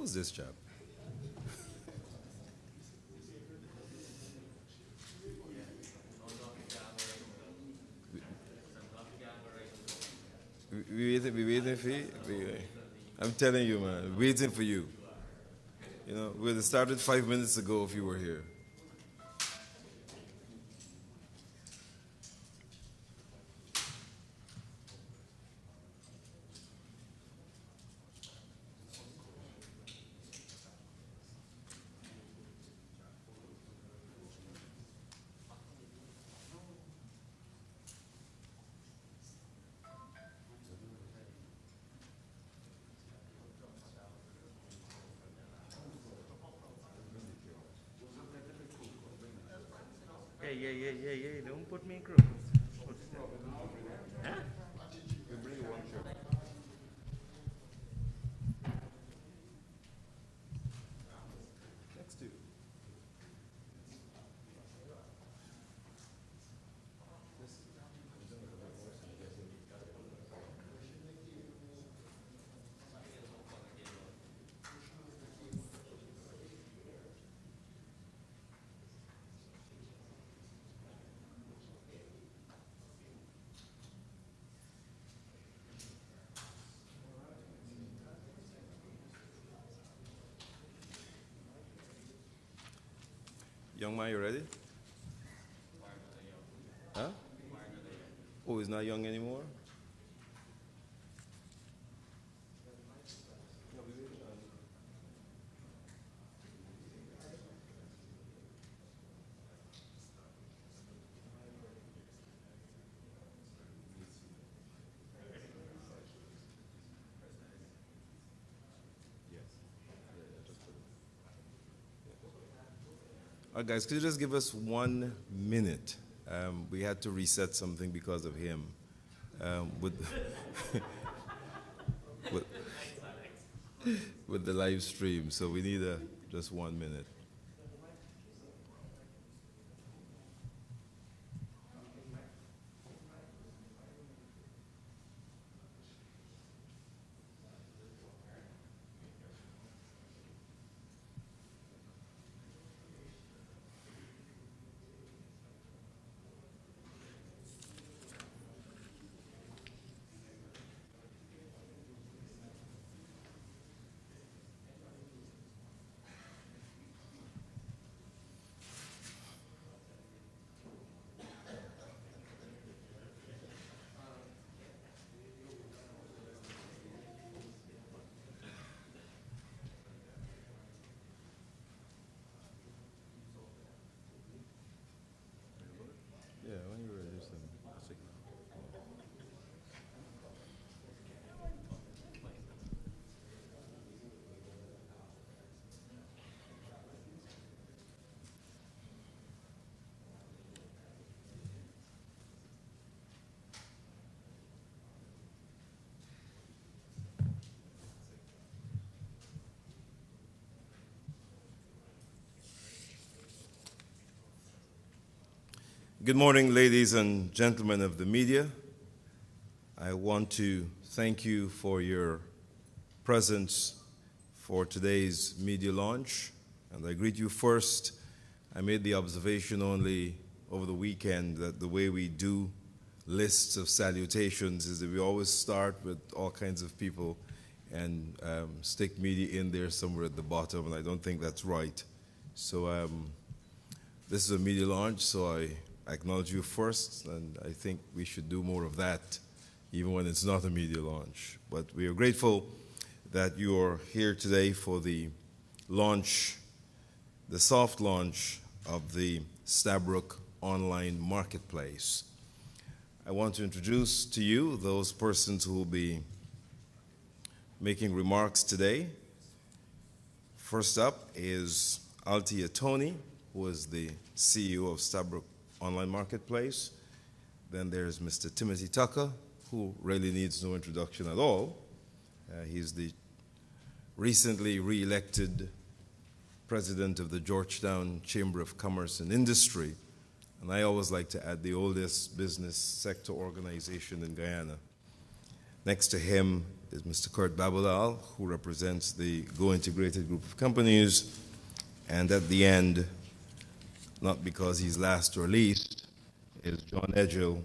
Who's this chap? We waiting for you. I'm telling you, man, waiting for you. You know, we'd have started 5 minutes ago if you were here. Yeah. Don't put me in crooked. Huh? Next to you. Young man, you ready? Huh? Oh, he's not young anymore? All right, guys, could you just give us 1 minute? We had to reset something because of him. With, with, with the live stream, so we need just 1 minute. Yeah, when you're ready, just signal. Good morning, ladies and gentlemen of the media. I want to thank you for your presence for today's media launch. And I greet you first. I made the observation only over the weekend that the way we do lists of salutations is that we always start with all kinds of people and stick media in there somewhere at the bottom, and I don't think that's right. So this is a media launch, so I acknowledge you first, and I think we should do more of that, even when it's not a media launch. But we are grateful that you are here today for the launch, the soft launch of the Stabrook Online Marketplace. I want to introduce to you those persons who will be making remarks today. First up is Altia Tony, who is the CEO of Stabrook Online Marketplace. Then there's Mr. Timothy Tucker, who really needs no introduction at all. He's the recently re-elected president of the Georgetown Chamber of Commerce and Industry. And I always like to add the oldest business sector organization in Guyana. Next to him is Mr. Kurt Babelal, who represents the Go Integrated Group of Companies. And at the end, not because he's last or least, is John Edgell,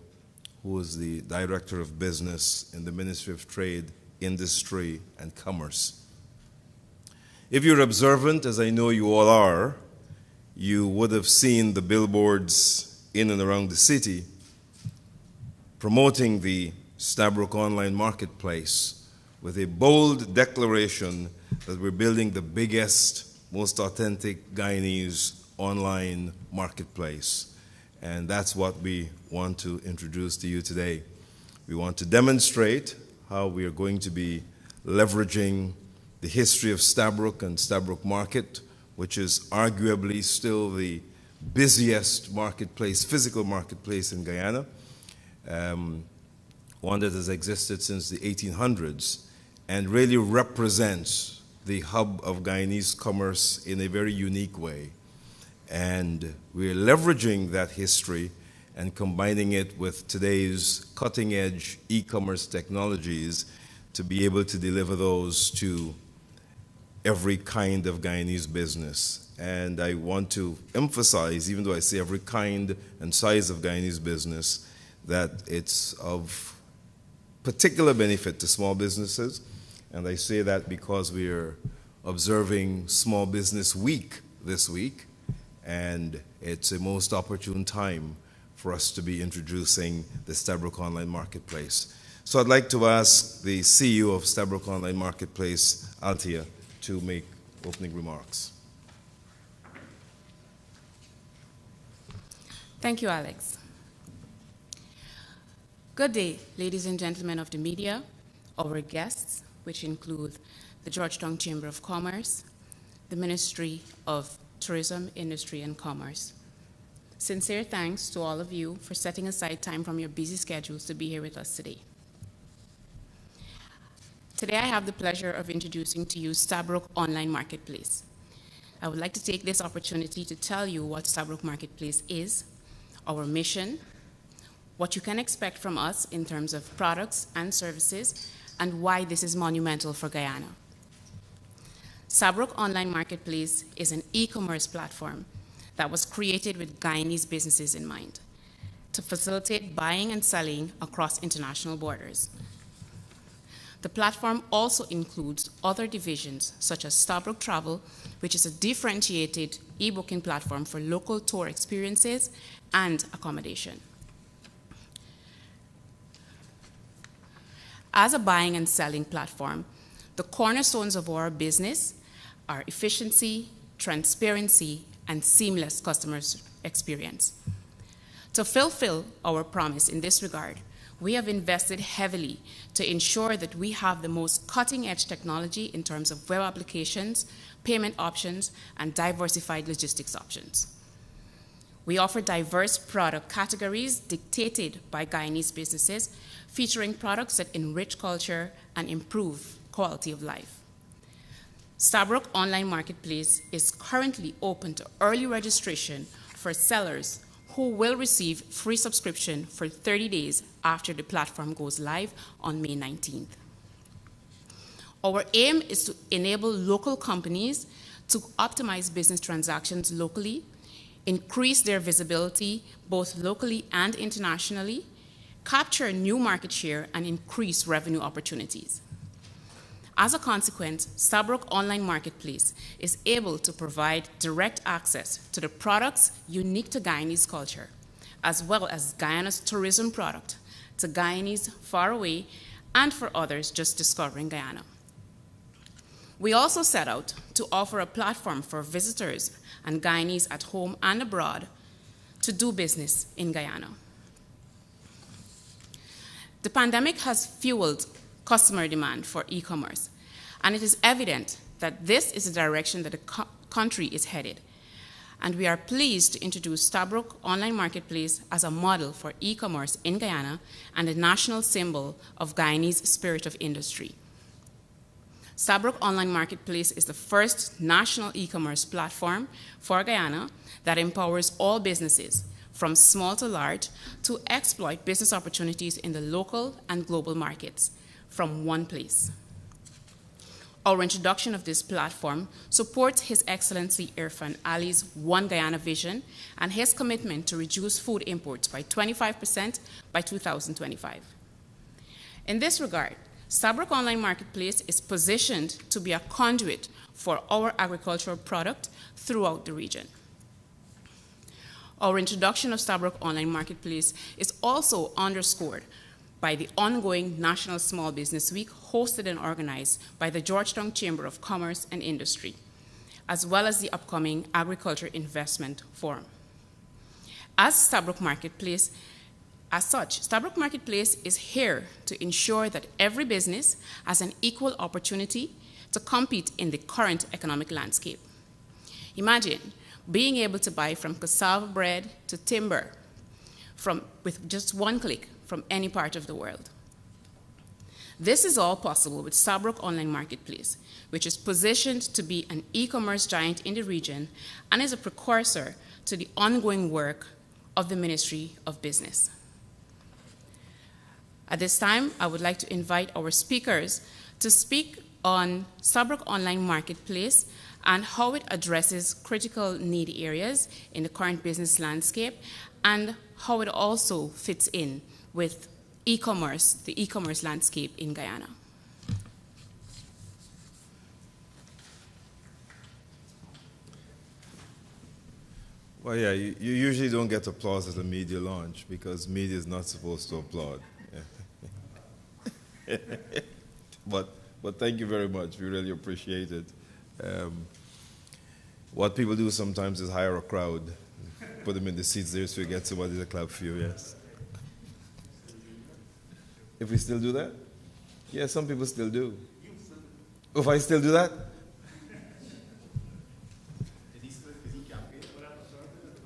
who is the Director of Business in the Ministry of Trade, Industry, and Commerce. If you're observant, as I know you all are, you would have seen the billboards in and around the city promoting the Stabroek Online Marketplace with a bold declaration that we're building the biggest, most authentic Guyanese online marketplace. And that's what we want to introduce to you today. We want to demonstrate how we are going to be leveraging the history of Stabroek and Stabroek Market, which is arguably still the busiest marketplace, physical marketplace in Guyana, one that has existed since the 1800s and really represents the hub of Guyanese commerce in a very unique way. And we're leveraging that history and combining it with today's cutting-edge e-commerce technologies to be able to deliver those to every kind of Guyanese business. And I want to emphasize, even though I say every kind and size of Guyanese business, that it's of particular benefit to small businesses. And I say that because we are observing Small Business Week this week, and it's a most opportune time for us to be introducing the Stabroek Online Marketplace. So I'd like to ask the CEO of Stabroek Online Marketplace, Althea, to make opening remarks. Thank you, Alex. Good day, ladies and gentlemen of the media, our guests, which include the Georgetown Chamber of Commerce, the Ministry of Tourism, Industry, and Commerce. Sincere thanks to all of you for setting aside time from your busy schedules to be here with us today. Today, I have the pleasure of introducing to you Stabroek Online Marketplace. I would like to take this opportunity to tell you what Stabroek Marketplace is, our mission, what you can expect from us in terms of products and services, and why this is monumental for Guyana. Stabroek Online Marketplace is an e-commerce platform that was created with Guyanese businesses in mind to facilitate buying and selling across international borders. The platform also includes other divisions such as Stabroek Travel, which is a differentiated e-booking platform for local tour experiences and accommodation. As a buying and selling platform, the cornerstones of our business are efficiency, transparency, and seamless customer experience. To fulfill our promise in this regard, we have invested heavily to ensure that we have the most cutting-edge technology in terms of web applications, payment options, and diversified logistics options. We offer diverse product categories dictated by Guyanese businesses, featuring products that enrich culture and improve quality of life. Stabroek Online Marketplace is currently open to early registration for sellers who will receive free subscription for 30 days after the platform goes live on May 19th. Our aim is to enable local companies to optimize business transactions locally, increase their visibility both locally and internationally, capture new market share, and increase revenue opportunities. As a consequence, Stabroek Online Marketplace is able to provide direct access to the products unique to Guyanese culture, as well as Guyana's tourism product to Guyanese far away and for others just discovering Guyana. We also set out to offer a platform for visitors and Guyanese at home and abroad to do business in Guyana. The pandemic has fueled customer demand for e-commerce, and it is evident that this is the direction that the country is headed. And we are pleased to introduce Stabroek Online Marketplace as a model for e-commerce in Guyana and a national symbol of Guyanese spirit of industry. Stabroek Online Marketplace is the first national e-commerce platform for Guyana that empowers all businesses, from small to large, to exploit business opportunities in the local and global markets, from one place. Our introduction of this platform supports His Excellency Irfan Ali's One Guyana vision and his commitment to reduce food imports by 25% by 2025. In this regard, Stabroek Online Marketplace is positioned to be a conduit for our agricultural product throughout the region. Our introduction of Stabroek Online Marketplace is also underscored by the ongoing National Small Business Week hosted and organized by the Georgetown Chamber of Commerce and Industry, as well as the upcoming Agriculture Investment Forum. As Stabroek Marketplace, Stabroek Marketplace is here to ensure that every business has an equal opportunity to compete in the current economic landscape. Imagine being able to buy from cassava bread to timber with just one click from any part of the world. This is all possible with Stabroek Online Marketplace, which is positioned to be an e-commerce giant in the region and is a precursor to the ongoing work of the Ministry of Business. At this time, I would like to invite our speakers to speak on Stabroek Online Marketplace and how it addresses critical need areas in the current business landscape and how it also fits in with e-commerce, the e-commerce landscape in Guyana. Well, yeah, you usually don't get applause at a media launch because media is not supposed to applaud. Yeah. But thank you very much. We really appreciate it. What people do sometimes is hire a crowd, put them in the seats there so you get somebody to clap for you, yes. If we still do that? Yeah, some people still do. If I still do that?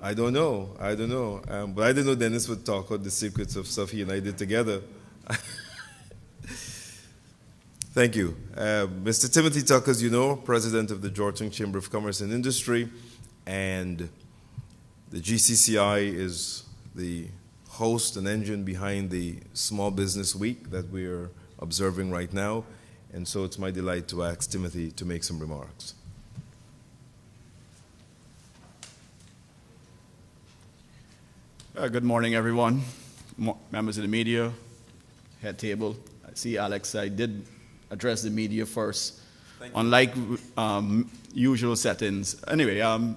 I don't know. But I didn't know Dennis would talk about the secrets of stuff he and I did together. Thank you. Mr. Timothy Tucker, as you know, President of the Georgetown Chamber of Commerce and Industry, and the GCCI is the host and engine behind the Small Business Week that we are observing right now. And so it's my delight to ask Timothy to make some remarks. Good morning, everyone. Members of the media, head table. I see Alex, I did address the media first, unlike usual settings. Anyway, on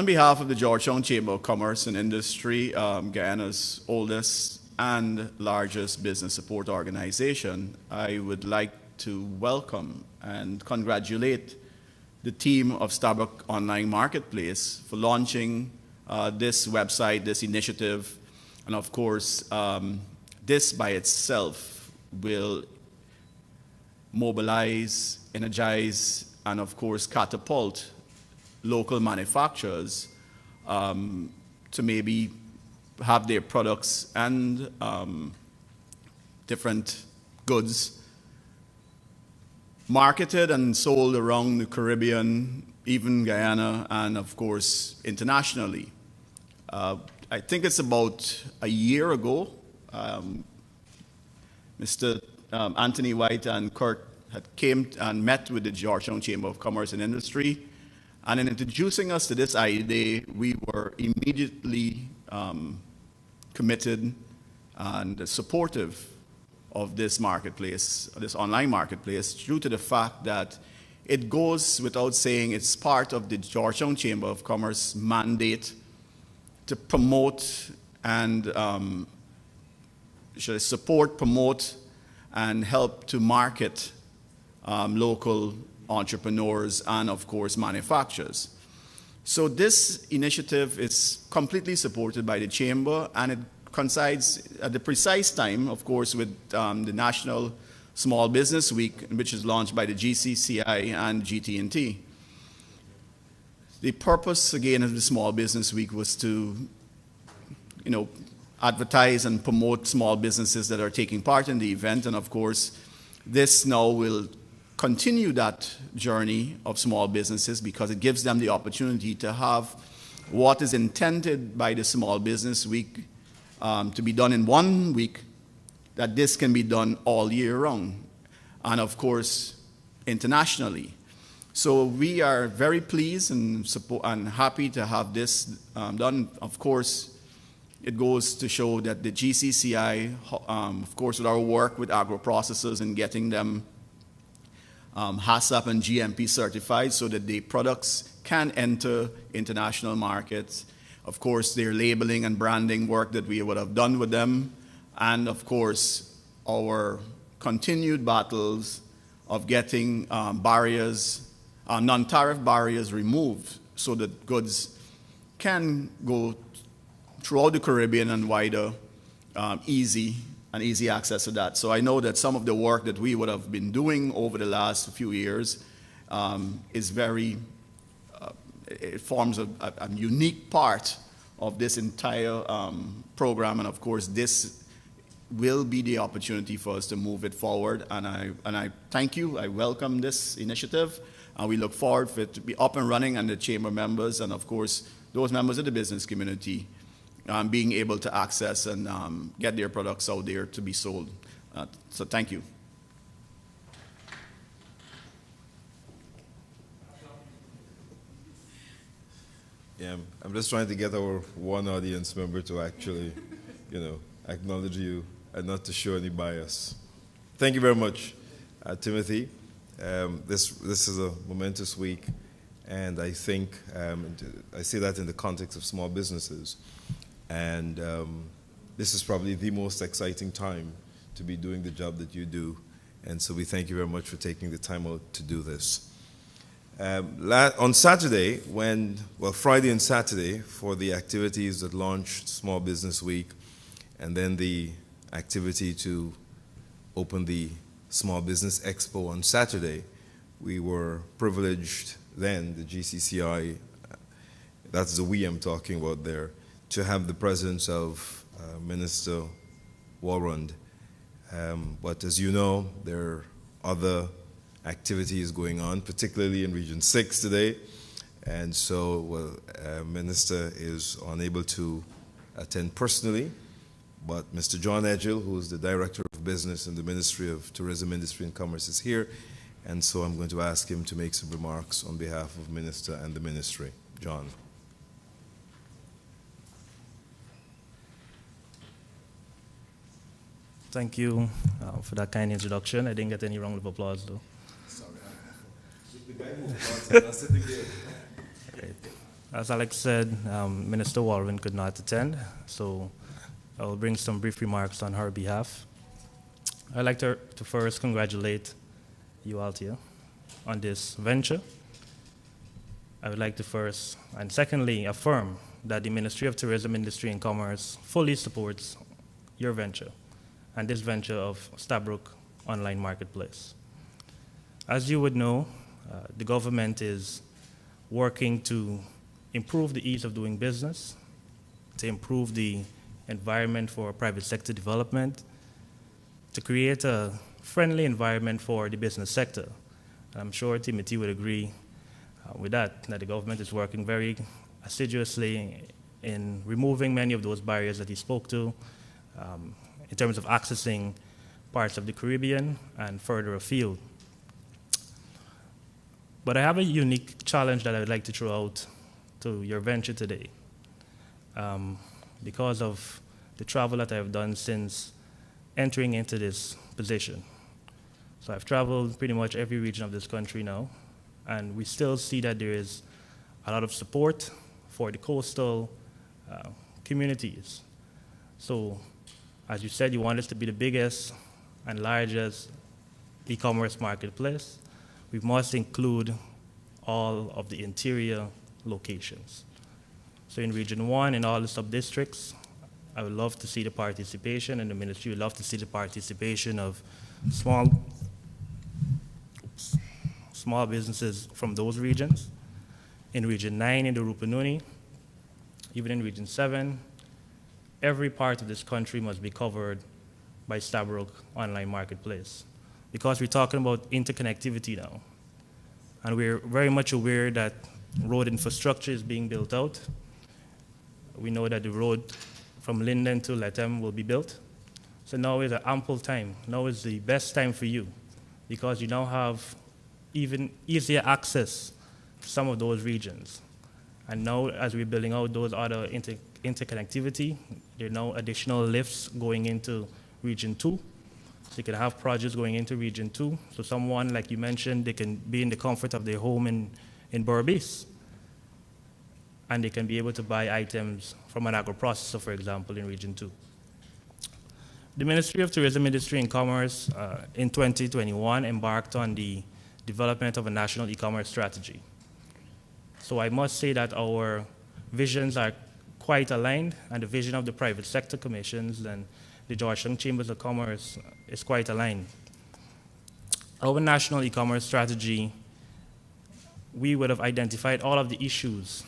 behalf of the Georgetown Chamber of Commerce and Industry, Guyana's oldest and largest business support organization, I would like to welcome and congratulate the team of Stabroek Online Marketplace for launching this website, this initiative, and of course, this by itself will mobilize, energize, and of course catapult local manufacturers to maybe have their products and different goods marketed and sold around the Caribbean, even Guyana, and of course internationally. I think it's about a year ago, Mr. Anthony White and Kurt had came and met with the Georgetown Chamber of Commerce and Industry, and in introducing us to this idea, we were immediately committed and supportive of this marketplace, this online marketplace, due to the fact that it goes without saying it's part of the Georgetown Chamber of Commerce mandate to promote and support, promote, and help to market local entrepreneurs and, of course, manufacturers. So this initiative is completely supported by the Chamber, and it coincides at the precise time, of course, with the National Small Business Week, which is launched by the GCCI and GT&T. The purpose, again, of the Small Business Week was to, advertise and promote small businesses that are taking part in the event, and of course, this now will continue that journey of small businesses because it gives them the opportunity to have what is intended by the Small Business Week to be done in 1 week that this can be done all year round, and of course, internationally. So we are very pleased and happy to have this done. Of course, it goes to show that the GCCI, of course, with our work with agro-processors and getting them HACCP and GMP certified so that the products can enter international markets. Of course, their labeling and branding work that we would have done with them. And of course, our continued battles of getting non-tariff barriers removed so that goods can go throughout the Caribbean and wider, easy access to that. So I know that some of the work that we would have been doing over the last few years is very, it forms a unique part of this entire program. And of course, this will be the opportunity for us to move it forward. And I thank you. I welcome this initiative. And we look forward for it to be up and running, and the chamber members and, of course, those members of the business community being able to access and get their products out there to be sold. So thank you. Yeah, I'm just trying to get our one audience member to actually, acknowledge you and not to show any bias. Thank you very much, Timothy. This is a momentous week, and I think I say that in the context of small businesses. And this is probably the most exciting time to be doing the job that you do. And so we thank you very much for taking the time out to do this. On Saturday, Friday and Saturday, for the activities that launched Small Business Week, and then the activity to open the Small Business Expo on Saturday, we were privileged then, the GCCI, that's the we I'm talking about there, to have the presence of Minister Walrond. But as you know, there are other activities going on, particularly in Region 6 today. And so, Minister is unable to attend personally, but Mr. John Edgell, who is the Director of Business in the Ministry of Tourism, Industry and Commerce, is here. And so I'm going to ask him to make some remarks on behalf of Minister and the Ministry. John. Thank you for that kind introduction. I didn't get any round of applause, though. Sorry, the guy who applauds, not sitting there. Great. As Alex said, Minister Walrond could not attend, so I will bring some brief remarks on her behalf. I'd like to first congratulate you, Altia, on this venture. I would like to first, and secondly, affirm that the Ministry of Tourism, Industry and Commerce fully supports your venture and this venture of Stabroek Online Marketplace. As you would know, the government is working to improve the ease of doing business, to improve the environment for private sector development, to create a friendly environment for the business sector. I'm sure Timothy would agree with that the government is working very assiduously in removing many of those barriers that he spoke to, in terms of accessing parts of the Caribbean and further afield. But I have a unique challenge that I would like to throw out to your venture today. Because of the travel that I've done since entering into this position. So I've traveled pretty much every region of this country now, and we still see that there is a lot of support for the coastal communities. So, as you said, you want us to be the biggest and largest e-commerce marketplace. We must include all of the interior locations. So in Region 1, in all the sub-districts, I would love to see the participation, and the ministry would love to see the participation of small businesses from those regions. In Region 9, in the Rupununi, even in Region 7, every part of this country must be covered by Stabroek Online Marketplace. Because we're talking about interconnectivity now. And we're very much aware that road infrastructure is being built out. We know that the road from Linden to Latem will be built. So now is an ample time. Now is the best time for you because you now have even easier access to some of those regions. And now as we're building out those other interconnectivity, there are now additional lifts going into Region 2. So you can have projects going into Region 2. So someone, like you mentioned, they can be in the comfort of their home in Berbice. And they can be able to buy items from an agro-processor, for example, in Region 2. The Ministry of Tourism, Industry and Commerce in 2021 embarked on the development of a national e-commerce strategy. So I must say that our visions are quite aligned, and the vision of the private sector commissions and the Georgetown Chambers of Commerce is quite aligned. Our national e-commerce strategy, we would have identified all of the issues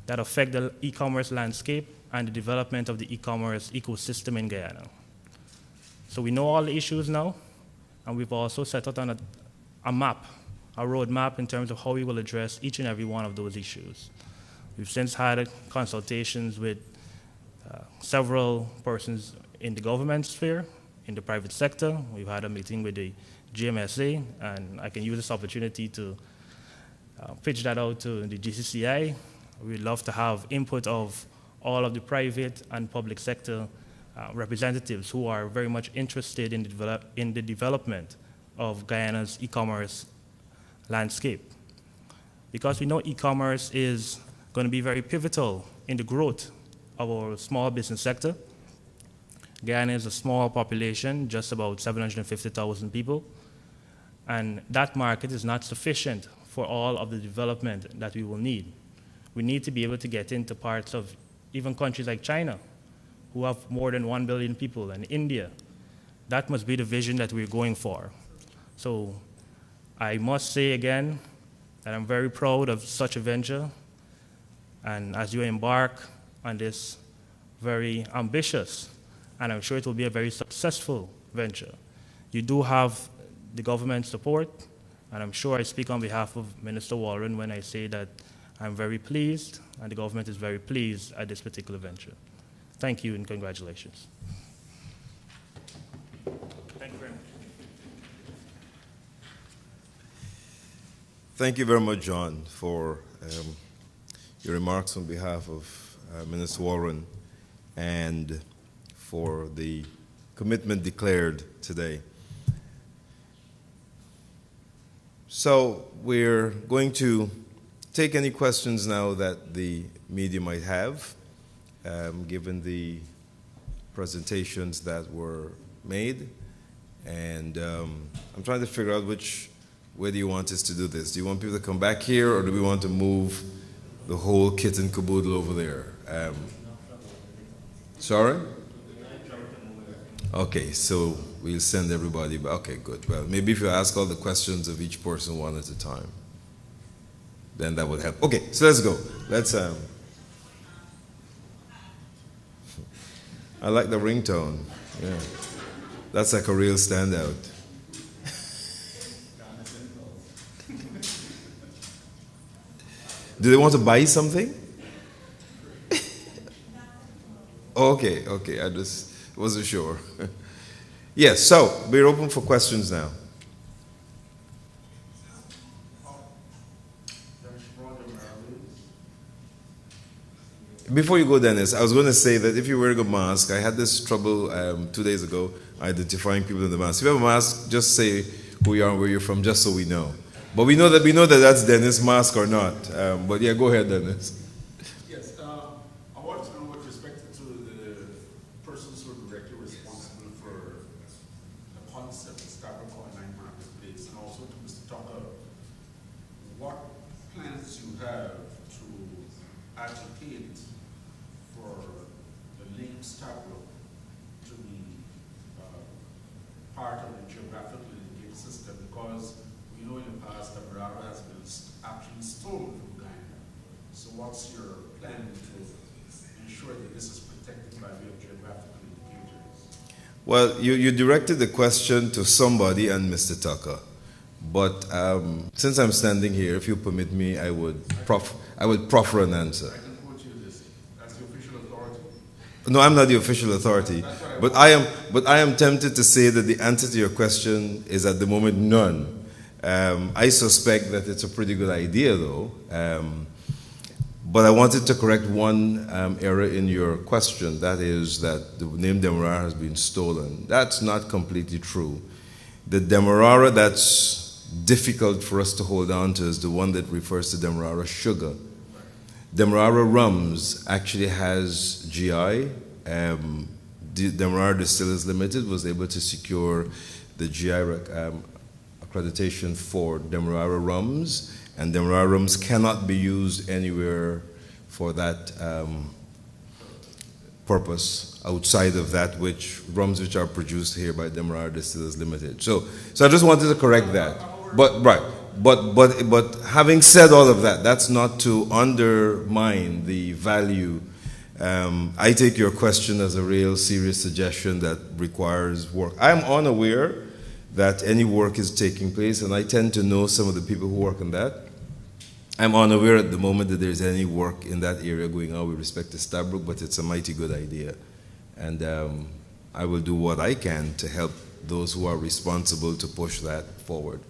that affect the e-commerce landscape and the development of the e-commerce ecosystem in Guyana. So we know all the issues now, and we've also set out on a map, a roadmap in terms of how we will address each and every one of those issues. We've since had consultations with several persons in the government sphere, in the private sector. We've had a meeting with the GMSA, and I can use this opportunity to pitch that out to the GCCI. We'd love to have input of all of the private and public sector representatives who are very much interested in the development of Guyana's e-commerce landscape. Because we know e-commerce is going to be very pivotal in the growth of our small business sector. Guyana is a small population, just about 750,000 people, and that market is not sufficient for all of the development that we will need. We need to be able to get into parts of even countries like China, who have more than 1 billion people, and India. That must be the vision that we're going for. So I must say again that I'm very proud of such a venture, and as you embark on this very ambitious, and I'm sure it will be a very successful venture, you do have the government support, and I'm sure I speak on behalf of Minister Walron when I say that I'm very pleased, and the government is very pleased at this particular venture. Thank you and congratulations. Thank you very much. Thank you very much, John, for your remarks on behalf of Minister Warren and for the commitment declared today. So we're going to take any questions now that the media might have, given the presentations that were made. And I'm trying to figure out where do you want us to do this? Do you want people to come back here, or do we want to move the whole kit and caboodle over there? Sorry? Okay, so we'll send everybody back. Okay, good. Well, maybe if you ask all the questions of each person one at a time, then that would help. Okay, so let's go. Let's. I like the ringtone. Yeah, that's like a real standout. Do they want to buy something? Okay, I just wasn't sure. Yes, so we're open for questions now. Before you go, Dennis, I was going to say that if you're wearing a mask, I had this trouble 2 days ago identifying people in the mask. If you have a mask, just say who you are and where you're from, just so we know. But we know that that's Dennis' mask or not. But yeah, go ahead, Dennis. Yes, I want to know with respect to the persons who are directly responsible for the concept of Starbucks Online Marketplace, and also to Mr. Tucker, what plans you have to agitate for the link Starbucks to be part of the geographically indicated system, because we know in the past that Barara has been actually stolen from Guyana. So what's your plan to ensure that this is protected by way of geographical indicators? Well, you directed the question to somebody and Mr. Tucker. But since I'm standing here, if you permit me, I would proffer an answer. I can quote you this. That's the official authority. No, I'm not the official authority, but I am tempted to say that the answer to your question is at the moment none. I suspect that it's a pretty good idea, though. But I wanted to correct one error in your question. That is that the name Demerara has been stolen. That's not completely true. The Demerara that's difficult for us to hold on to is the one that refers to Demerara sugar. Demerara Rums actually has GI. Demerara Distillers Limited was able to secure the GI accreditation for Demerara Rums, and Demerara Rums cannot be used anywhere for that purpose outside of that rums which are produced here by Demerara Distillers Limited. So I just wanted to correct that. But having said all of that, that's not to undermine the value. I take your question as a real serious suggestion that requires work. I'm unaware that any work is taking place, and I tend to know some of the people who work on that. I'm unaware at the moment that there's any work in that area going on with respect to Stabroek, but it's a mighty good idea. And I will do what I can to help those who are responsible to push that forward.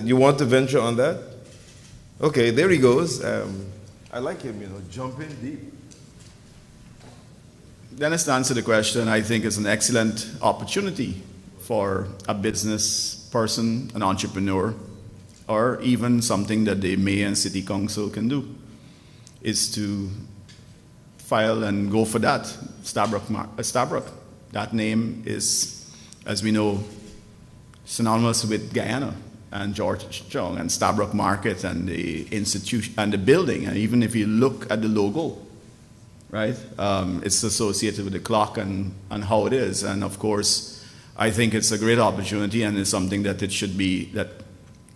You want to venture on that? Okay, there he goes. I like him, jump in deep. Dennis, to answer the question, I think it's an excellent opportunity for a business person, an entrepreneur, or even something that the mayor and city council can do, is to file and go for that, Stabroek. That name is, as we know, synonymous with Guyana and Georgetown and Stabroek Market and the institution and the building. And even if you look at the logo, right, it's associated with the clock and how it is. And of course, I think it's a great opportunity, and it's something that it should be that,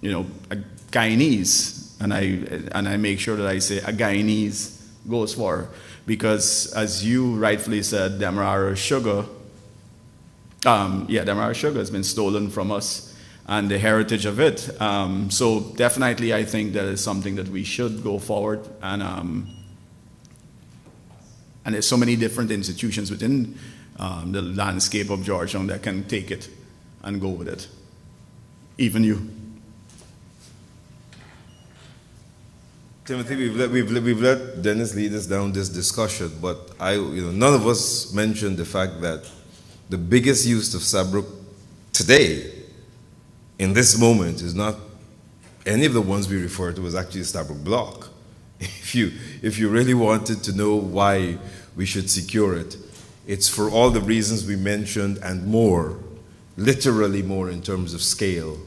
a Guyanese, and I make sure that I say a Guyanese goes for, because as you rightfully said, Demerara sugar, Demerara sugar has been stolen from us and the heritage of it. So definitely I think that is something that we should go forward, and there's so many different institutions within the landscape of Georgetown that can take it and go with it. Even you. Timothy, we've let Dennis lead us down this discussion, but none of us mentioned the fact that the biggest use of Stabroek today, in this moment, is not any of the ones we refer to as actually Stabroek Block. If you really wanted to know why we should secure it, it's for all the reasons we mentioned and more, literally more in terms of scale.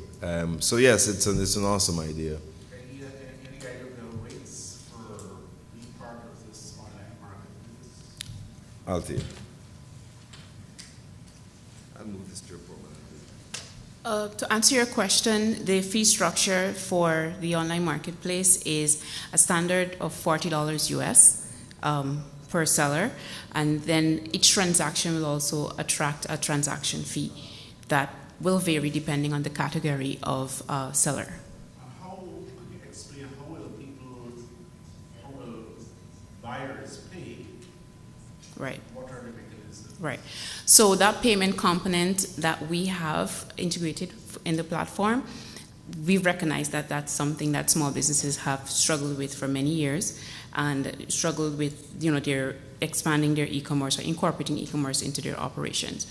So yes, it's an awesome idea. Any idea of the rates for being part of this online marketplace? I'll tell you. I'll move this to your program. To answer your question, the fee structure for the online marketplace is a standard of $40 US per seller, and then each transaction will also attract a transaction fee that will vary depending on the category of seller. How could you explain how will buyers pay? Right. What are the mechanisms? Right. So that payment component that we have integrated in the platform, we recognize that that's something that small businesses have struggled with for many years, and struggled with, their expanding their e-commerce or incorporating e-commerce into their operations.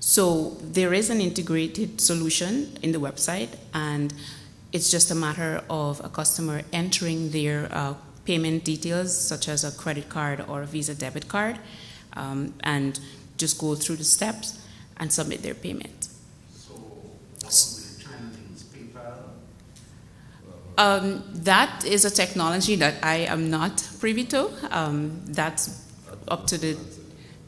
So there is an integrated solution in the website, and it's just a matter of a customer entering their payment details, such as a credit card or a Visa debit card, and just go through the steps and submit their payment. So what will the China use, PayPal? That is a technology that I am not privy to. That's up to the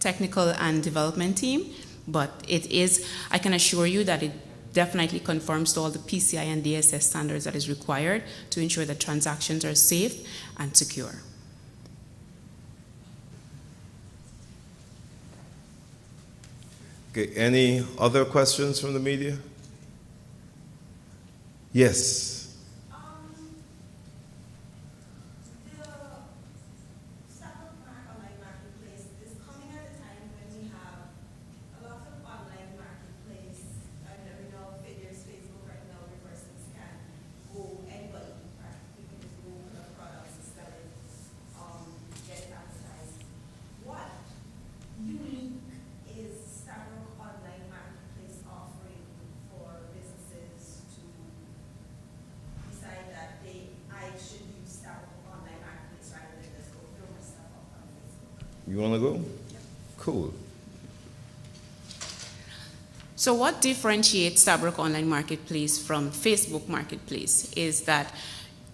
technical and development team, but I can assure you that it definitely conforms to all the PCI and DSS standards that is required to ensure that transactions are safe and secure. Okay, any other questions from the media? Yes. The You want to go? Cool. So what differentiates Stabroek Online Marketplace from Facebook Marketplace is that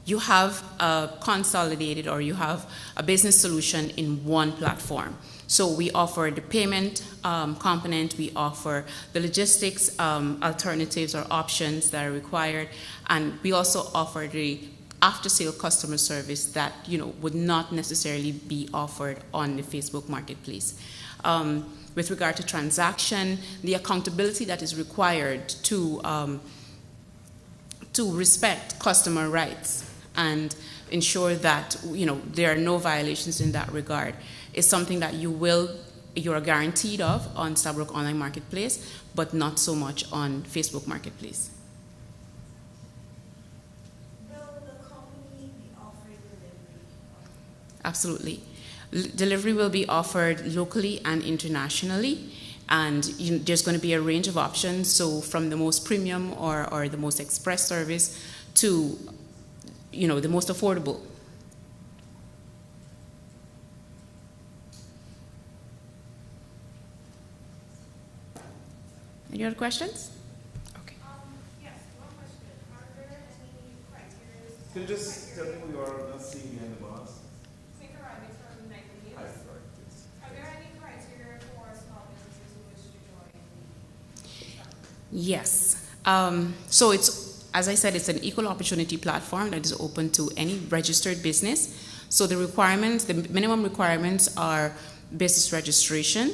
you have a consolidated, or you have a business solution in one platform. So we offer the payment component, we offer the logistics alternatives or options that are required, and we also offer the after-sale customer service that would not necessarily be offered on the Facebook Marketplace. With regard to transaction, the accountability that is required to respect customer rights and ensure that there are no violations in that regard is something that you are guaranteed of on Stabroek Online Marketplace, but not so much on Facebook Marketplace. Will the company be offering delivery? Absolutely. Delivery will be offered locally and internationally, and there's going to be a range of options, so from the most premium or the most express service to the most affordable. Any other questions? Okay. Yes, one question. Are there any criteria? Can you just tell me who you are, not seeing behind the boss? Are there any criteria for small businesses who wish to join? Yes. So it's, as I said, it's an equal opportunity platform that is open to any registered business. So the minimum requirements are business registration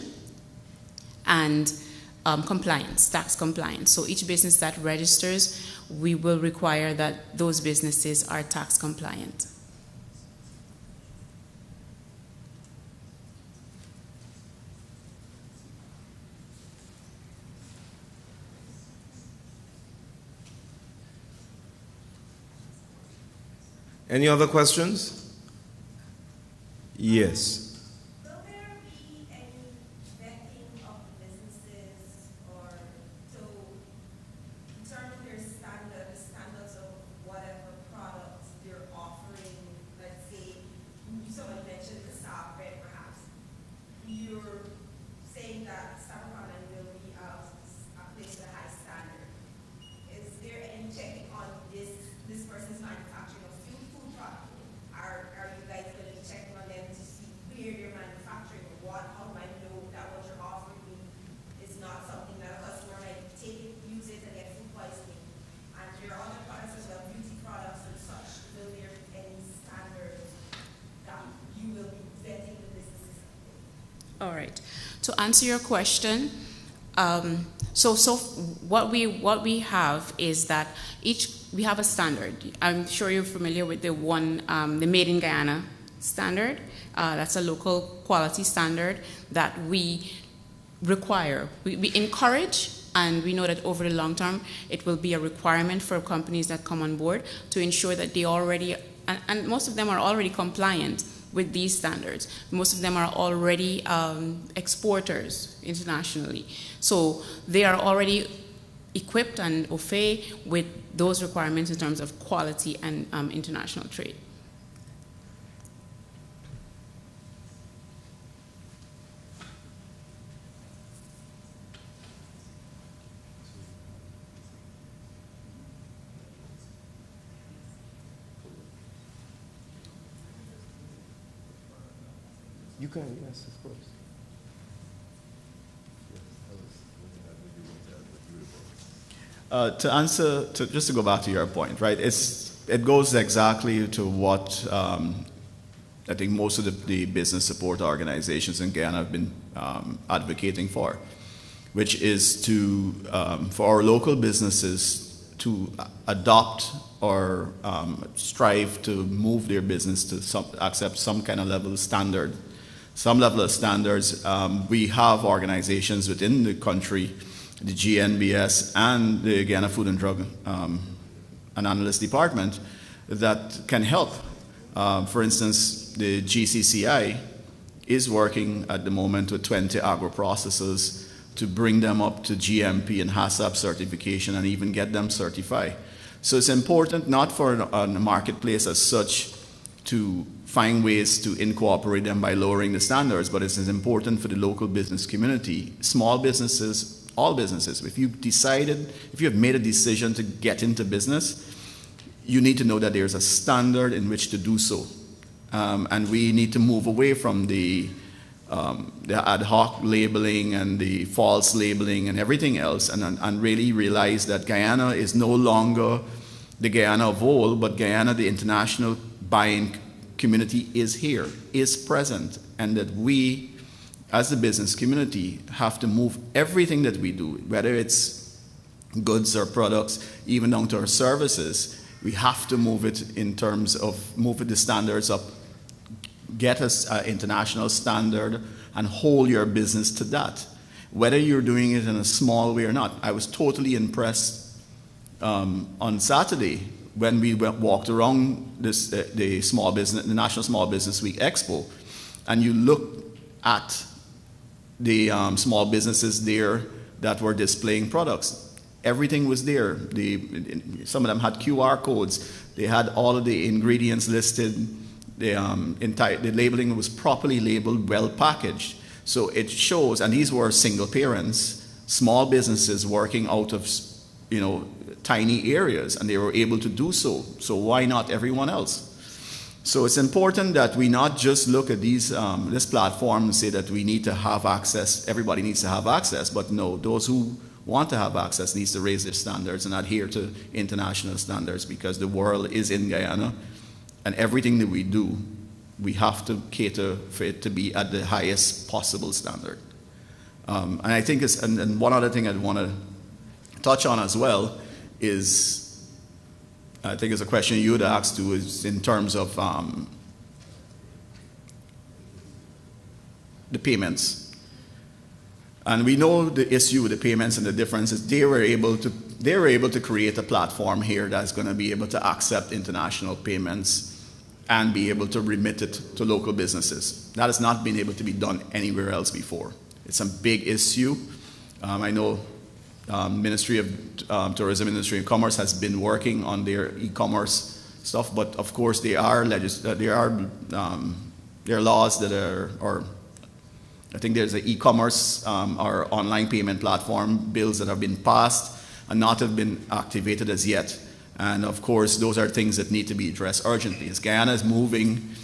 and compliance, tax compliance. So each business that registers, we will require that those businesses are tax compliant. Any other questions? Yes. Will there be any vetting of businesses or to determine their the standards of whatever products they're offering? Let's say, someone mentioned cassava bread perhaps. You're saying that Stabroek Online will be a place with a high standard. Is there any checking on this person's manufacturing of food product? Are you guys going to be checking on them to see where they're manufacturing or how do I know that what you're offering me is not something that a customer might take it, use it, and get food poisoning? And there are other products as well, beauty products and such. Will there be any standards that you will be vetting the businesses? All right. To answer your question, so what we have is that we have a standard. I'm sure you're familiar with the Made in Guyana standard. That's a local quality standard that we require. We encourage, and we know that over the long term, it will be a requirement for companies that come on board to ensure that they already, and most of them are already compliant with these standards. Most of them are already exporters internationally. So they are already equipped and au fait with those requirements in terms of quality and international trade. You can, yes, of course. To answer, just to go back to your point, right? It goes exactly to what I think most of the business support organizations in Guyana have been advocating for, which is to for our local businesses to adopt or strive to move their business to accept some kind of level of standard, some level of standards. We have organizations within the country, the GNBS and the Guyana Food and Drug and Analyst Department, that can help. For instance, the GCCI is working at the moment with 20 agro-processors to bring them up to GMP and HACCP certification and even get them certified. So it's important not for a marketplace as such to find ways to incorporate them by lowering the standards, but it's as important for the local business community, small businesses, all businesses. If you have made a decision to get into business, you need to know that there's a standard in which to do so. And we need to move away from the ad hoc labeling and the false labeling and everything else, and really realize that Guyana is no longer the Guyana of old, but Guyana, the international buying community, is here, is present, and that we, as the business community, have to move everything that we do, whether it's goods or products, even down to our services. We have to move it in terms of moving the standards up, get us an international standard, and hold your business to that, whether you're doing it in a small way or not. I was totally impressed on Saturday when we walked around the National Small Business Week Expo, and you look at the small businesses there that were displaying products. Everything was there. Some of them had QR codes. They had all of the ingredients listed. The labeling was properly labeled, well packaged. So it shows, and these were single parents, small businesses working out of tiny areas, and they were able to do so. So why not everyone else? So it's important that we not just look at this platform and say that we need to have access, everybody needs to have access, but no, those who want to have access needs to raise their standards and adhere to international standards, because the world is in Guyana, and everything that we do, we have to cater for it to be at the highest possible standard. And I think and one other thing I'd want to touch on as well is, I think it's a question you'd asked to, is in terms of the payments. And we know the issue with the payments and the differences. They were able to create a platform here that's going to be able to accept international payments and be able to remit it to local businesses. That has not been able to be done anywhere else before. It's a big issue. I know Ministry of Tourism, Ministry of Commerce has been working on their e-commerce stuff, but of course there are laws that are, or I think there's an e-commerce or online payment platform bills that have been passed and not have been activated as yet. And of course, those are things that need to be addressed urgently. As Guyana is moving,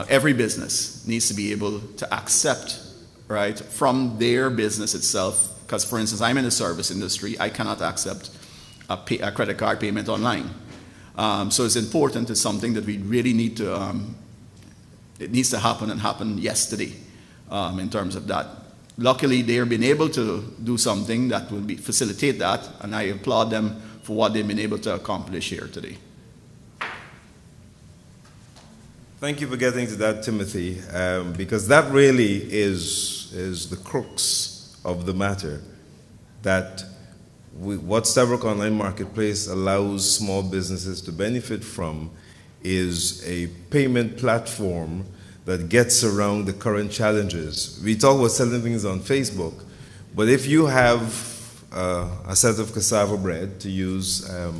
every business needs to be able to accept, right, from their business itself. Because, for instance, I'm in the service industry. I cannot accept a credit card payment online. So it's important. It's something that we really need to, it needs to happen and happen yesterday in terms of that. Luckily, they've been able to do something that will facilitate that, and I applaud them for what they've been able to accomplish here today. Thank you for getting to that, Timothy, because that really is the crux of the matter, that what Stabroek Online Marketplace allows small businesses to benefit from is a payment platform that gets around the current challenges. We talk about selling things on Facebook, but if you have a set of cassava bread to use, I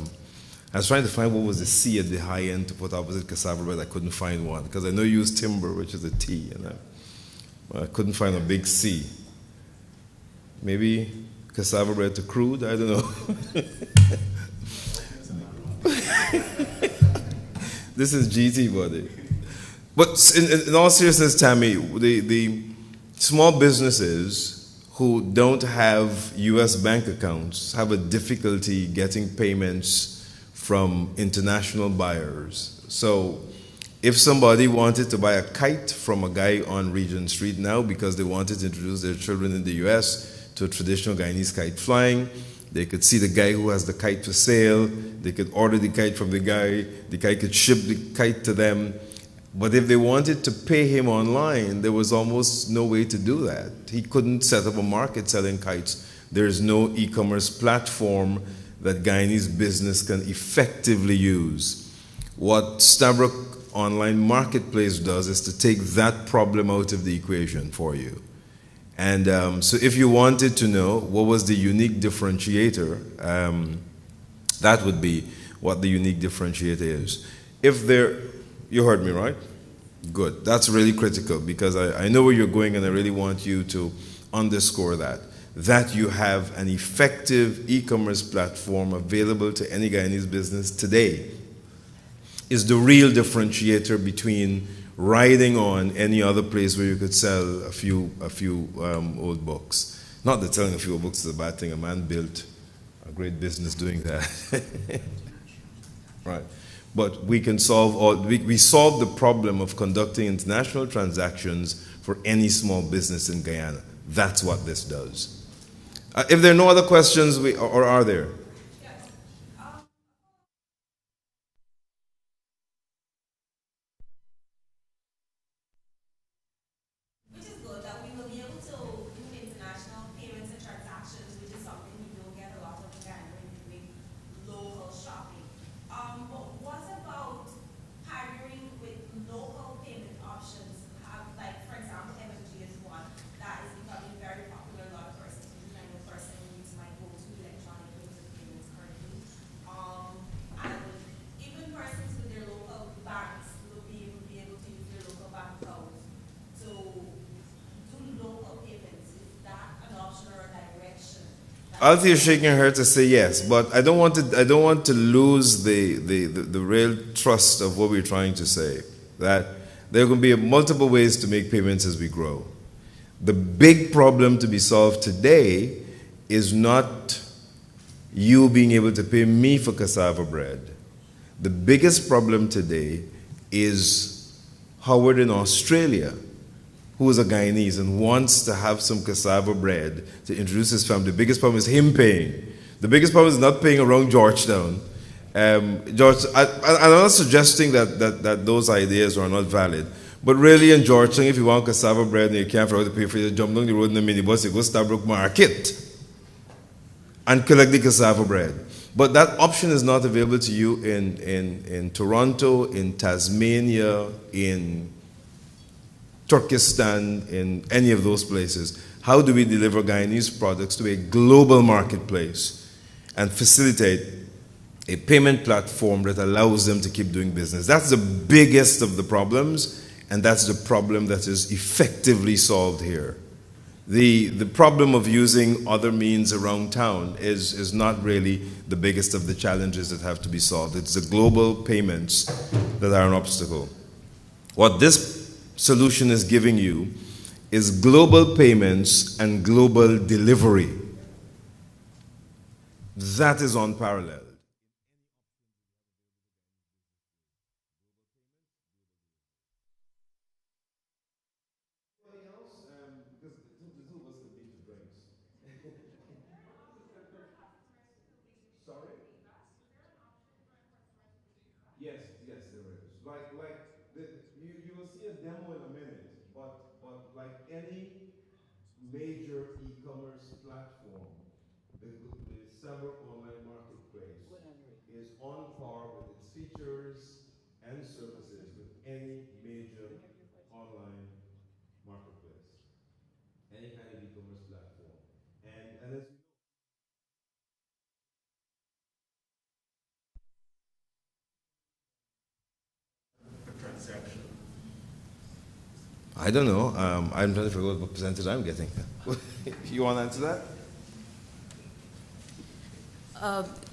was trying to find what was the C at the high end to put opposite cassava bread. I couldn't find one, because I know you use timber, which is a T, and I couldn't find a big C. Maybe cassava bread to crude, I don't know. This is GT, buddy. But in all seriousness, Tammy, the small businesses who don't have U.S. bank accounts have a difficulty getting payments from international buyers. So if somebody wanted to buy a kite from a guy on Regent Street now because they wanted to introduce their children in the U.S. to traditional Guyanese kite flying, they could see the guy who has the kite for sale, they could order the kite from the guy could ship the kite to them. But if they wanted to pay him online, there was almost no way to do that. He couldn't set up a market selling kites. There's no e-commerce platform that Guyanese business can effectively use. What Stabroek Online Marketplace does is to take that problem out of the equation for you. And so if you wanted to know what was the unique differentiator, that would be what the unique differentiator is. You heard me, right? Good. That's really critical because I know where you're going and I really want you to underscore that. That you have an effective e-commerce platform available to any Guyanese business today is the real differentiator between riding on any other place where you could sell a few old books. Not that selling a few old books is a bad thing. A man built a great business doing that. Right. But we can solve we solve the problem of conducting international transactions for any small business in Guyana. That's what this does. If there are no other questions, or are there? Which is good that we will be able to do international payments and transactions, which is something we don't get a lot of again when we're doing local shopping. But what about partnering with local payment options? Like, for example, MFG is one that is becoming very popular. A lot of persons use it. I know personally use my go-to electronic means of payments currently. And even persons with their local banks will be able to use their local bank accounts to do local payments. Is that an option or a direction? Althea is shaking her head to say yes, but I don't want to lose the real trust of what we're trying to say. That there can be multiple ways to make payments as we grow. The big problem to be solved today is not you being able to pay me for cassava bread. The biggest problem today is Howard in Australia, who is a Guyanese and wants to have some cassava bread to introduce his family. The biggest problem is him paying. The biggest problem is not paying around Georgetown. I'm not suggesting that those ideas are not valid, but really in Georgetown, if you want cassava bread and you can't afford to pay for it, you jump down the road in the minibus, you go to Stabrook Market and collect the cassava bread. But that option is not available to you in Toronto, in Tasmania, in Turkestan, in any of those places. How do we deliver Guyanese products to a global marketplace and facilitate a payment platform that allows them to keep doing business? That's the biggest of the problems, and that's the problem that is effectively solved here. The problem of using other means around town is not really the biggest of the challenges that have to be solved. It's the global payments that are an obstacle. What this solution is giving you is global payments and global delivery. That is unparalleled. Sorry? Yes, there is. You will see a demo in a minute, but like any major e-commerce platform, the Seller online marketplace is on par with its features and services with any major online marketplace, any kind of e-commerce platform. And as A transaction. I don't know. I'm trying to figure out what percentage I'm getting. You want to answer that?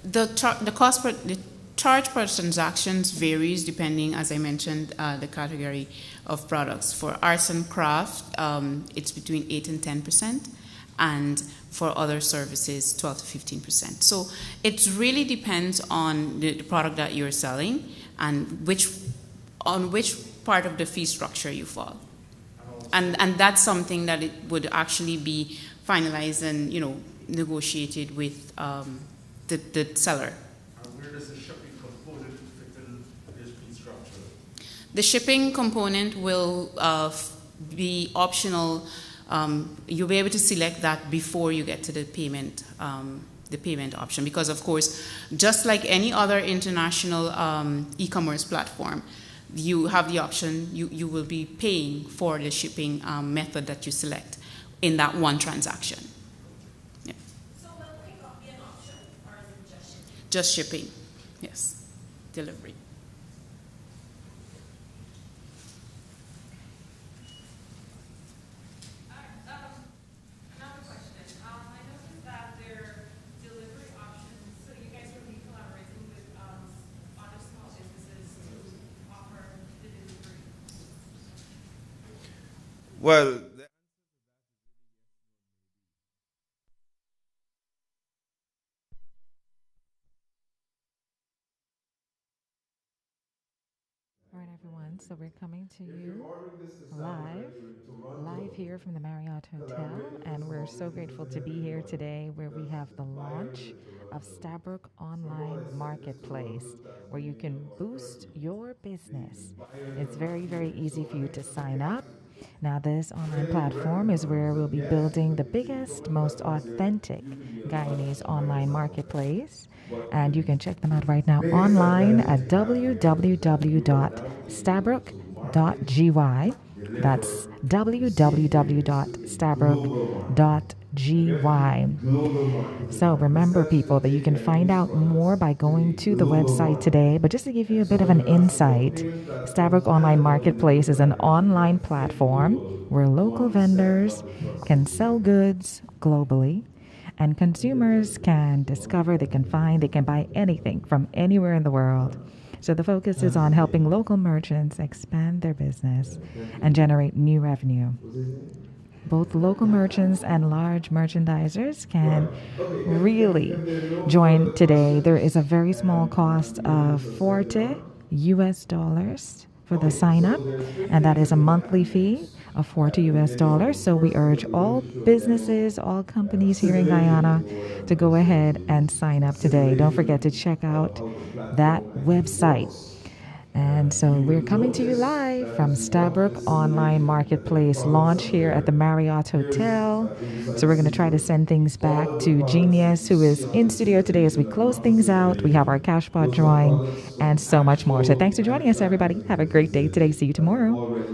The charge per transactions varies depending, as I mentioned, the category of products. For arts and craft, it's between 8 and 10%, and for other services, 12 to 15%. So it really depends on the product that you're selling and on which part of the fee structure you fall. And that's something that it would actually be finalized and negotiated with the seller. And where does the shipping component fit in this fee structure? The shipping component will be optional. You'll be able to select that before you get to the payment option, because of course, just like any other international e-commerce platform, you have the option, you will be paying for the shipping method that you select in that one transaction. Yeah. So will pickup be an option, or is it just shipping? Just shipping, yes, delivery. Well, All right, everyone. So we're coming to you live here from the Marriott Hotel, and we're so grateful to be here today, where we have the launch of Stabrook Online Marketplace, where you can boost your business. It's very, very easy for you to sign up. Now, this online platform is where we'll be building the biggest, most authentic Guyanese online marketplace. And you can check them out right now online at www.stabrook.gy. That's www.stabrook.gy. So remember, people, that you can find out more by going to the website today. But just to give you a bit of an insight, Stabrook Online Marketplace is an online platform where local vendors can sell goods globally, and consumers can discover, they can find, they can buy anything from anywhere in the world. So the focus is on helping local merchants expand their business and generate new revenue. Both local merchants and large merchandisers can really join today. There is a very small cost of $40 for the sign up, and that is a monthly fee of $40. So we urge all businesses, all companies here in Guyana to go ahead and sign up today. Don't forget to check out that website. And so we're coming to you live from Stabrook Online Marketplace launch here at the Marriott Hotel. So we're going to try to send things back to Genius, who is in studio today as we close things out. We have our cash pot drawing and so much more. So thanks for joining us, everybody. Have a great day today. See you tomorrow.